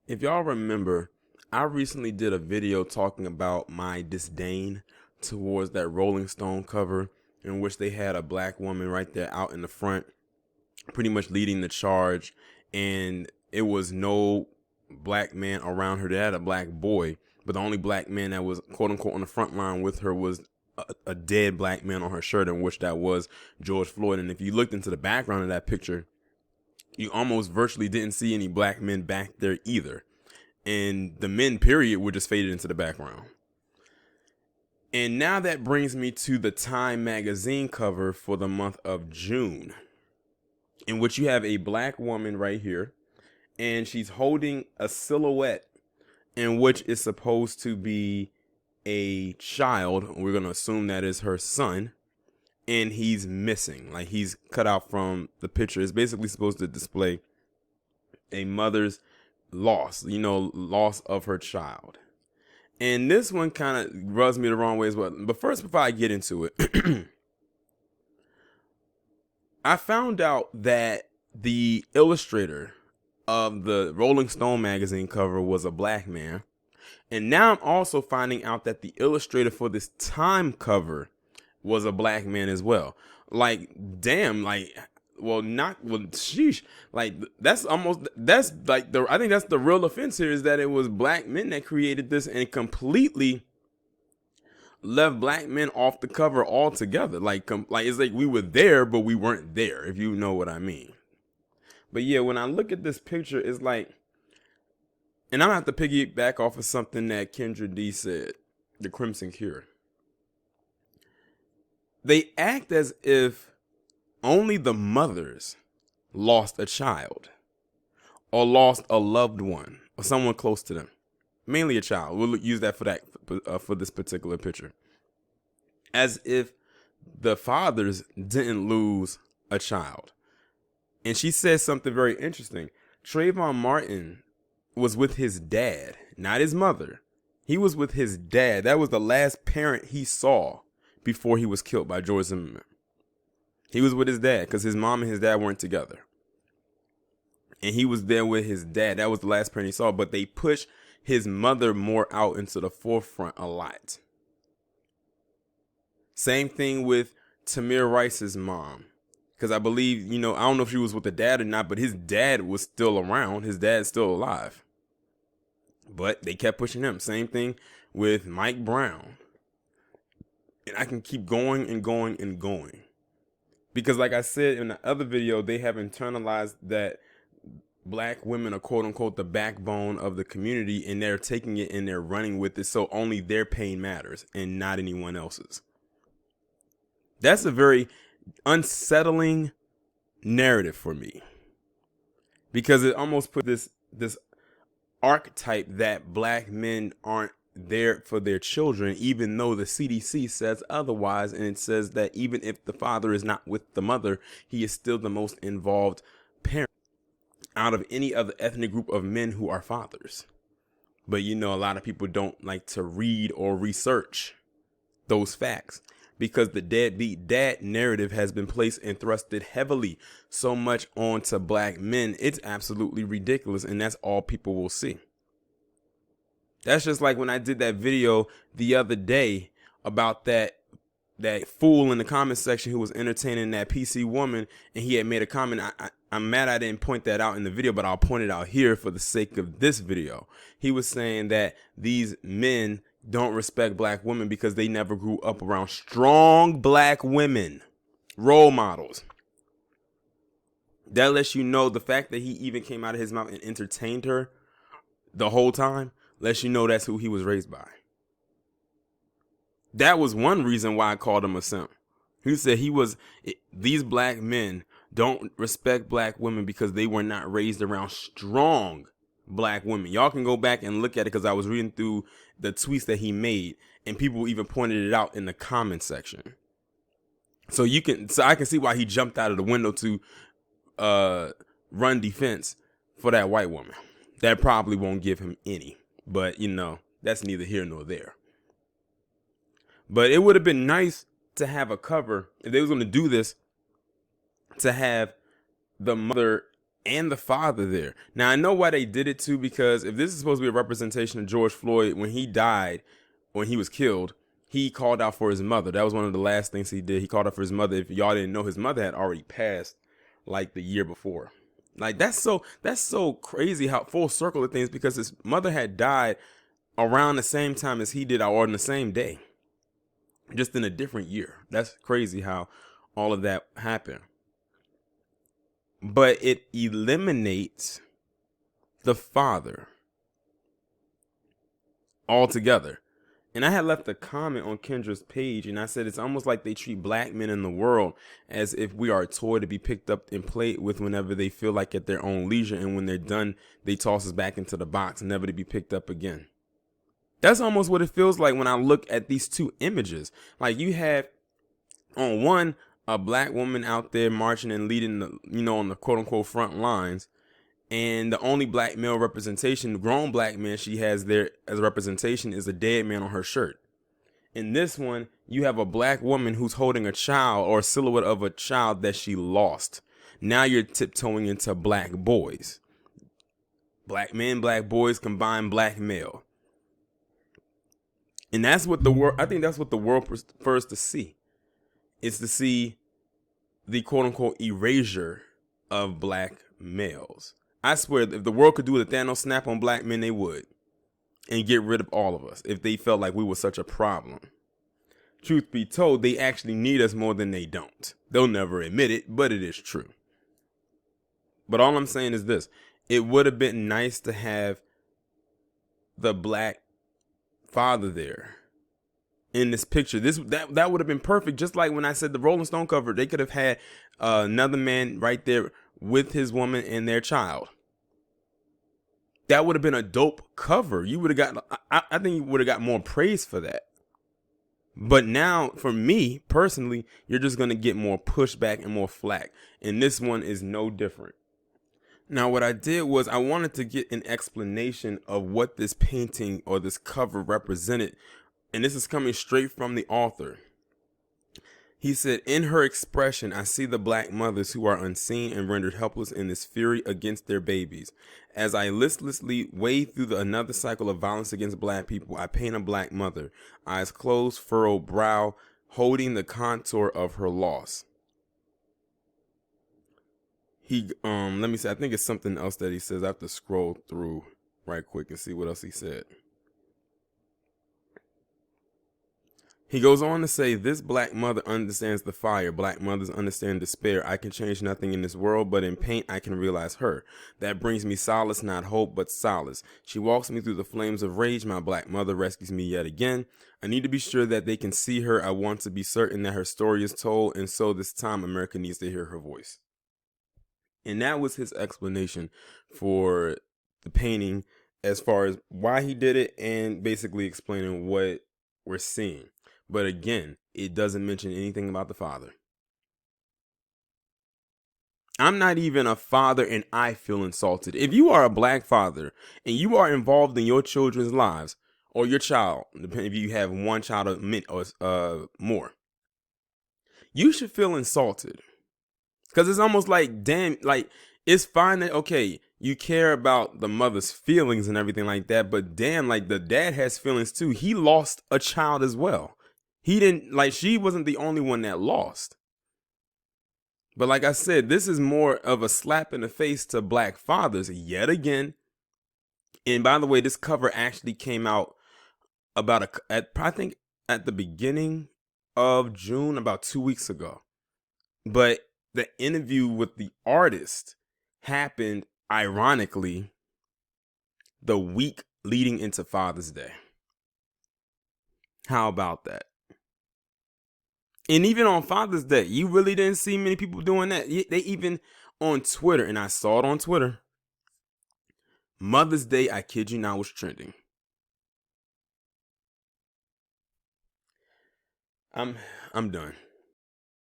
If y'all remember, I recently did a video talking about my disdain towards that Rolling Stone cover in which they had a black woman right there out in the front, pretty much leading the charge, and it was no black man around her. They had a black boy, but the only black man that was quote unquote on the front line with her was a dead black man on her shirt, in which that was George Floyd. And if you looked into the background of that picture, you almost virtually didn't see any black men back there either. And the men, period, were just faded into the background. And now that brings me to the Time magazine cover for the month of June, in which you have a black woman right here, and she's holding a silhouette in which is supposed to be a child. We're going to assume that is her son, and he's missing. Like, he's cut out from the picture. It's basically supposed to display a mother's loss, loss of her child. And this one kind of rubs me the wrong way as well. But first, before I get into it, I found out that the illustrator of the Rolling Stone magazine cover was a black man. And now I'm also finding out that the illustrator for this Time cover was a black man as well. Like, damn, like, sheesh. Like, I think that's the real offense here, is that it was black men that created this and completely left black men off the cover altogether. Like it's like we were there, but we weren't there, if you know what I mean. But yeah, when I look at this picture, it's like, and I'm gonna have to piggyback off of something that Kendra D said, the Crimson Cure. They act as if only the mothers lost a child or lost a loved one or someone close to them, mainly a child. We'll use that for this particular picture, as if the fathers didn't lose a child. And she says something very interesting. Trayvon Martin was with his dad, not his mother. He was with his dad. That was the last parent he saw before he was killed by George Zimmerman. He was with his dad because his mom and his dad weren't together. And he was there with his dad. That was the last parent he saw. But they pushed his mother more out into the forefront a lot. Same thing with Tamir Rice's mom. Because I believe, I don't know if she was with the dad or not, but his dad was still around. His dad's still alive. But they kept pushing him. Same thing with Mike Brown. And I can keep going and going and going. Because like I said in the other video, they have internalized that black women are quote unquote the backbone of the community, and they're taking it and they're running with it. So only their pain matters and not anyone else's. That's a very unsettling narrative for me, because it almost put this archetype that black men aren't there for their children, even though the CDC says otherwise. And it says that even if the father is not with the mother, he is still the most involved parent out of any other ethnic group of men who are fathers. But a lot of people don't like to read or research those facts, because the deadbeat dad narrative has been placed and thrusted heavily so much onto black men. It's absolutely ridiculous, and that's all people will see. That's just like when I did that video the other day about that fool in the comment section who was entertaining that PC woman, and he had made a comment. I'm mad I didn't point that out in the video, but I'll point it out here for the sake of this video. He was saying that these men don't respect black women because they never grew up around strong black women, role models. That lets you know the fact that he even came out of his mouth and entertained her the whole time lets you know that's who he was raised by. That was one reason why I called him a simp. He said these black men don't respect black women because they were not raised around strong black women. Y'all can go back and look at it, because I was reading through the tweets that he made, and people even pointed it out in the comment section. So I can see why he jumped out of the window to run defense for that white woman. That probably won't give him any, but that's neither here nor there. But it would have been nice to have a cover, if they was going to do this, to have the mother and the father there. Now I know why they did it too, because if this is supposed to be a representation of George Floyd when he died, when he was killed, he called out for his mother. That was one of the last things he did. He called out for his mother. If y'all didn't know, his mother had already passed like the year before. Like that's so crazy how full circle of things, because his mother had died around the same time as he did, or on the same day, just in a different year. That's crazy how all of that happened. But it eliminates the father altogether. And I had left a comment on Kendra's page, and I said it's almost like they treat black men in the world as if we are a toy to be picked up and played with whenever they feel like, at their own leisure, and when they're done, they toss us back into the box, never to be picked up again. That's almost what it feels like when I look at these two images. Like, you have on one a black woman out there marching and leading the, on the quote unquote front lines, and the only black male representation, grown black man, she has there as a representation is a dead man on her shirt. In this one, you have a black woman who's holding a child, or a silhouette of a child that she lost. Now you're tiptoeing into black boys. Black men, black boys, combined black male. And that's what the world, I think that's what the world prefers to see. Is to see the quote unquote erasure of black males. I swear, if the world could do the Thanos snap on black men, they would. And get rid of all of us if they felt like we were such a problem. Truth be told, they actually need us more than they don't. They'll never admit it, but it is true. But all I'm saying is this. It would have been nice to have the black father there in this picture. That would have been perfect. Just like when I said the Rolling Stone cover, they could have had another man right there with his woman and their child. That would have been a dope cover. You would have got, I think you would have got more praise for that. But now, for me personally, you're just going to get more pushback and more flack. And this one is no different. Now, what I did was I wanted to get an explanation of what this painting or this cover represented. And this is coming straight from the author. He said, in her expression, I see the black mothers who are unseen and rendered helpless in this fury against their babies. As I listlessly wade through another cycle of violence against black people, I paint a black mother, eyes closed, furrowed brow, holding the contour of her loss. Let me see, I think it's something else that he says. I have to scroll through right quick and see what else he said. He goes on to say, this black mother understands the fire. Black mothers understand despair. I can change nothing in this world, but in paint I can realize her. That brings me solace, not hope, but solace. She walks me through the flames of rage. My black mother rescues me yet again. I need to be sure that they can see her. I want to be certain that her story is told, and so this time America needs to hear her voice. And that was his explanation for the painting, as far as why he did it, and basically explaining what we're seeing. But again, it doesn't mention anything about the father. I'm not even a father, and I feel insulted. If you are a black father and you are involved in your children's lives, or your child, depending if you have one child or more, you should feel insulted. Because it's almost like, damn, like, it's fine that, okay, you care about the mother's feelings and everything like that, but damn, like, the dad has feelings too. He lost a child as well. He didn't, like, she wasn't the only one that lost. But like I said, this is more of a slap in the face to black fathers yet again. And by the way, this cover actually came out I think at the beginning of June, about 2 weeks ago. But the interview with the artist happened, ironically, the week leading into Father's Day. How about that? And even on Father's Day, you really didn't see many people doing that. They even on Twitter, and I saw it on Twitter, Mother's Day, I kid you not, was trending. I'm done.